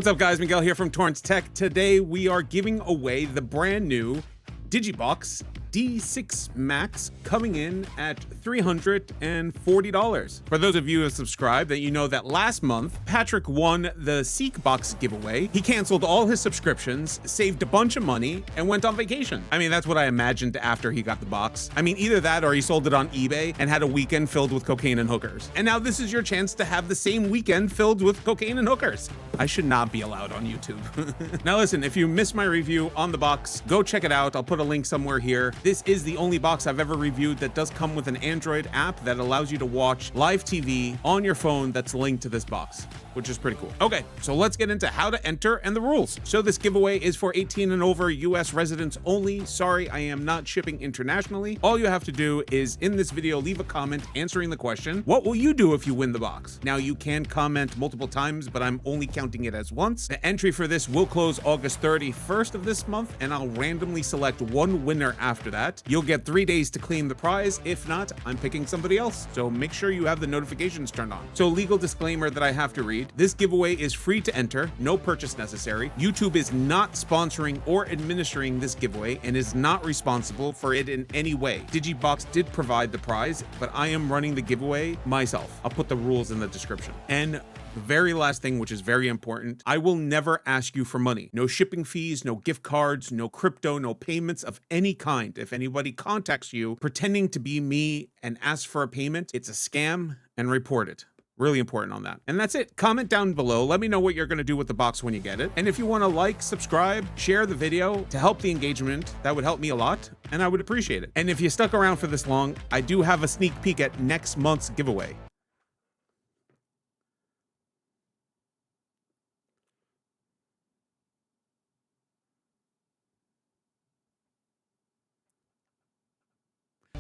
What's up, guys? Miguel here from Torrance Tech. Today we are giving away the brand new DigiBox D6 Max, coming in at $340. For those of you who have subscribed, that you know that last month Patrick won the Seek Box giveaway. He canceled all his subscriptions, saved a bunch of money, and went on vacation. I mean, that's what I imagined after he got the box. I mean, either that or he sold it on eBay and had a weekend filled with cocaine and hookers. And now this is your chance to have the same weekend filled with cocaine and hookers. I should not be allowed on YouTube. Now listen, if you missed my review on the box, go check it out. I'll put a link somewhere here. This is the only box I've ever reviewed that does come with an Android app that allows you to watch live TV on your phone that's linked to this box, which is pretty cool. Okay, so let's get into how to enter and the rules. So this giveaway is for 18 and over US residents only. Sorry, I am not shipping internationally. All you have to do is in this video, leave a comment answering the question, what will you do if you win the box? Now you can comment multiple times, but I'm only counting it as once. The entry for this will close August 31st of this month, and I'll randomly select one winner after that. You'll get 3 days to claim the prize. If not, I'm picking somebody else. So make sure you have the notifications turned on. So legal disclaimer that I have to read. This giveaway is free to enter, no purchase necessary. YouTube is not sponsoring or administering this giveaway and is not responsible for it in any way. DigiBox did provide the prize, but I am running the giveaway myself. I'll put the rules in the description. And the very last thing, which is very important, I will never ask you for money. No shipping fees, no gift cards, no crypto, no payments of any kind. If anybody contacts you pretending to be me and asks for a payment, it's a scam, and report it. Really important on that. And that's it. Comment down below. Let me know what you're going to do with the box when you get it. And if you want to like, subscribe, share the video to help the engagement, that would help me a lot, and I would appreciate it. And if you stuck around for this long, I do have a sneak peek at next month's giveaway.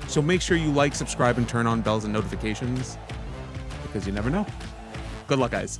So make sure you like, subscribe, and turn on bells and notifications, because you never know. Good luck, guys.